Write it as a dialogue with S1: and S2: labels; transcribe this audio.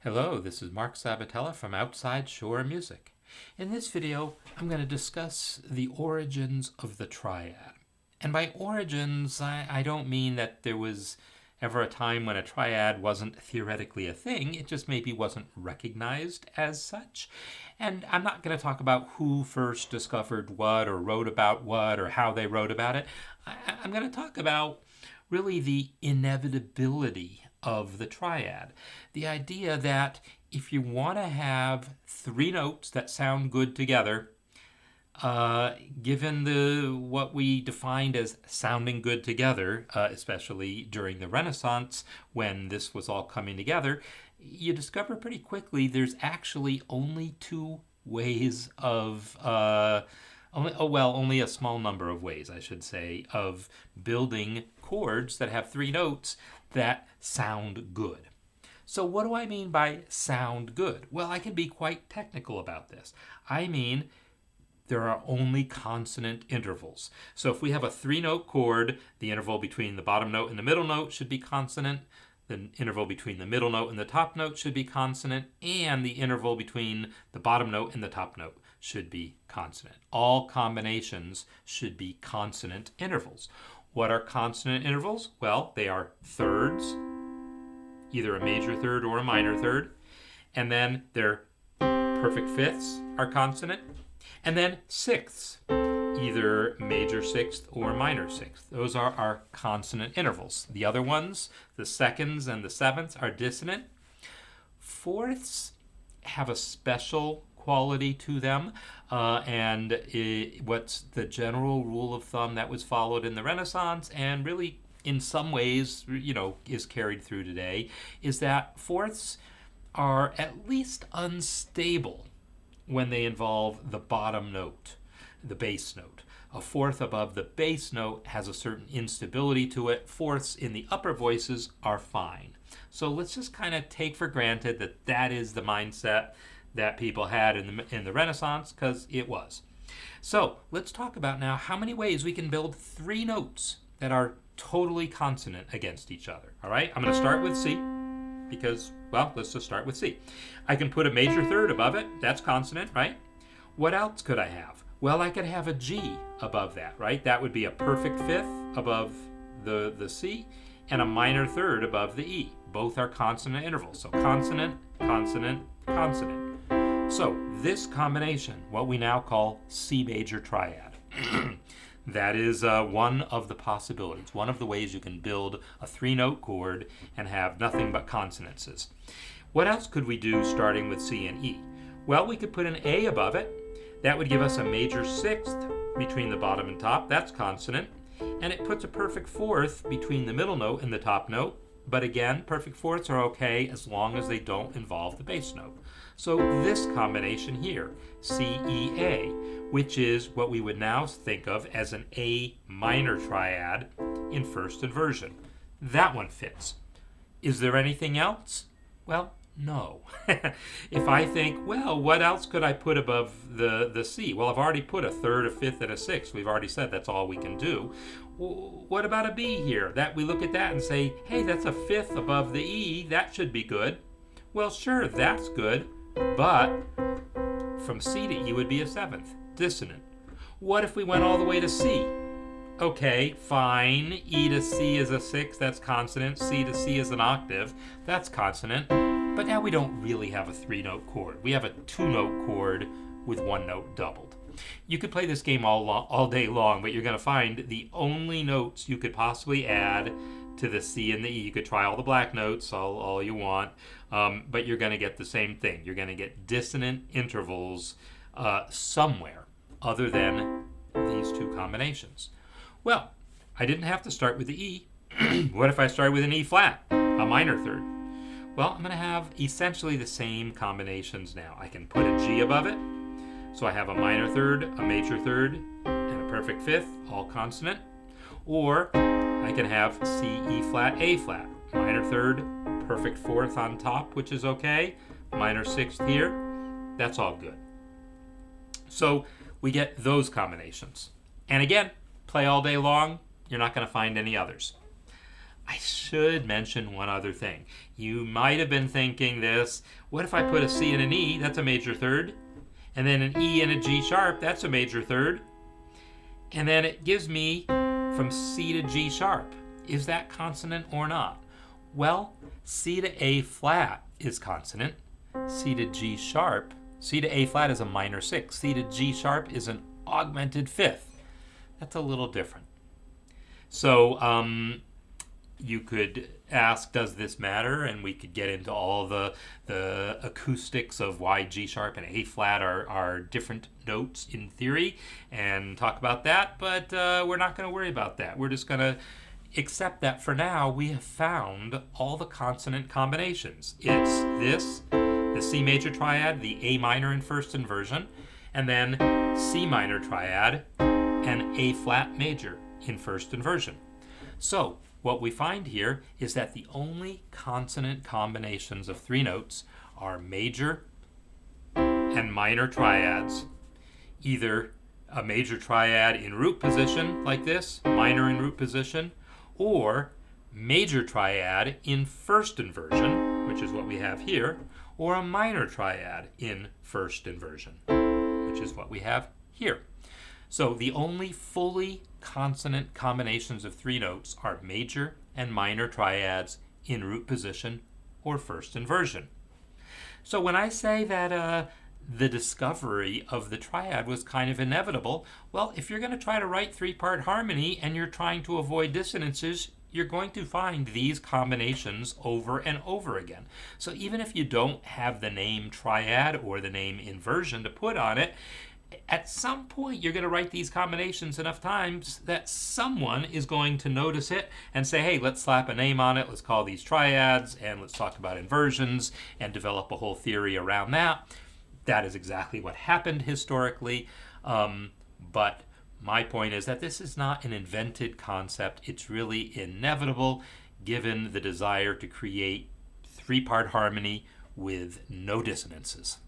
S1: Hello, this is Mark Sabatella from Outside Shore Music. In this video, I'm going to discuss the origins of the triad. And by origins, I don't mean that there was ever a time when a triad wasn't theoretically a thing. It just maybe wasn't recognized as such. And I'm not going to talk about who first discovered what or wrote about what or how they wrote about it. I'm going to talk about really the inevitability of the triad. The idea that if you want to have three notes that sound good together, given what we defined as sounding good together, especially during the Renaissance when this was all coming together, you discover pretty quickly there's actually only two ways of only a small number of ways, I should say, of building chords that have three notes that sound good. So what do I mean by sound good? Well, I can be quite technical about this. I mean, there are only consonant intervals. So if we have a three-note chord, the interval between the bottom note and the middle note should be consonant. The interval between the middle note and the top note should be consonant, and the interval between the bottom note and the top note should be consonant. All combinations should be consonant intervals. What are consonant intervals? Well, they are thirds, either a major third or a minor third, and then their perfect fifths are consonant, and then sixths, either major sixth or minor sixth. Those are our consonant intervals. The other ones, the seconds and the sevenths, are dissonant. Fourths have a special quality to them, what's the general rule of thumb that was followed in the Renaissance and really in some ways, is carried through today, is that fourths are at least unstable when they involve the bottom note, the bass note. A fourth above the bass note has a certain instability to it. Fourths in the upper voices are fine. So let's just kind of take for granted that that is the mindset that people had in the Renaissance, because it was. So let's talk about now how many ways we can build three notes that are totally consonant against each other. All right, I'm going to start with C because, well, let's just start with C. I can put a major third above it. That's consonant, right? What else could I have? Well, I could have a G above that, right? That would be a perfect fifth above the C and a minor third above the E. Both are consonant intervals. So consonant, consonant, consonant. So this combination, what we now call C major triad, that is one of the possibilities, one of the ways you can build a three-note chord and have nothing but consonances. What else could we do starting with C and E? Well, we could put an A above it. That would give us a major sixth between the bottom and top. That's consonant. And it puts a perfect fourth between the middle note and the top note. But again, perfect fourths are okay as long as they don't involve the bass note. So this combination here, C-E-A, which is what we would now think of as an A minor triad in first inversion. That one fits. Is there anything else? Well, no. If I think, well, what else could I put above the C? Well, I've already put a third, a fifth, and a sixth. We've already said that's all we can do. What about a B here? That we look at that and say, hey, that's a fifth above the E. That should be good. Well, sure, that's good. But from C to E would be a seventh, dissonant. What if we went all the way to C? Okay, fine. E to C is a sixth, that's consonant. C to C is an octave, that's consonant. But now we don't really have a three-note chord. We have a two-note chord with one note doubled. You could play this game all day long, but you're going to find the only notes you could possibly add to the C and the E. You could try all the black notes all you want, but you're going to get the same thing. You're going to get dissonant intervals somewhere other than these two combinations. Well, I didn't have to start with the E. What if I started with an E flat, a minor third? Well, I'm going to have essentially the same combinations now. I can put a G above it, so I have a minor third, a major third, and a perfect fifth, all consonant. Or I can have C, E flat, A flat, minor third, perfect fourth on top, which is okay, minor sixth here, that's all good. So we get those combinations. And again, play all day long, you're not going to find any others. I should mention one other thing. You might have been thinking this, what if I put a C and an E, that's a major third, and then an E and a G sharp, that's a major third, and then it gives me from C to G sharp. Is that consonant or not? Well, C to A flat is consonant. C to G sharp, C to A flat is a minor sixth. C to G sharp is an augmented fifth. That's a little different. So you could ask, does this matter? And we could get into all the acoustics of why G sharp and A flat are different notes in theory and talk about that, but we're not going to worry about that. We're just going to accept that for now we have found all the consonant combinations. It's this, the C major triad, the A minor in first inversion, and then C minor triad and A flat major in first inversion. So what we find here is that the only consonant combinations of three notes are major and minor triads, either a major triad in root position like this, minor in root position, or major triad in first inversion, which is what we have here, or a minor triad in first inversion, which is what we have here. So the only fully consonant combinations of three notes are major and minor triads in root position or first inversion. So when I say that the discovery of the triad was kind of inevitable, well, if you're going to try to write three-part harmony and you're trying to avoid dissonances, you're going to find these combinations over and over again. So even if you don't have the name triad or the name inversion to put on it, at some point you're going to write these combinations enough times that someone is going to notice it and say, hey, let's slap a name on it, let's call these triads, and let's talk about inversions and develop a whole theory around that. That is exactly what happened historically, but my point is that this is not an invented concept. It's really inevitable given the desire to create three-part harmony with no dissonances.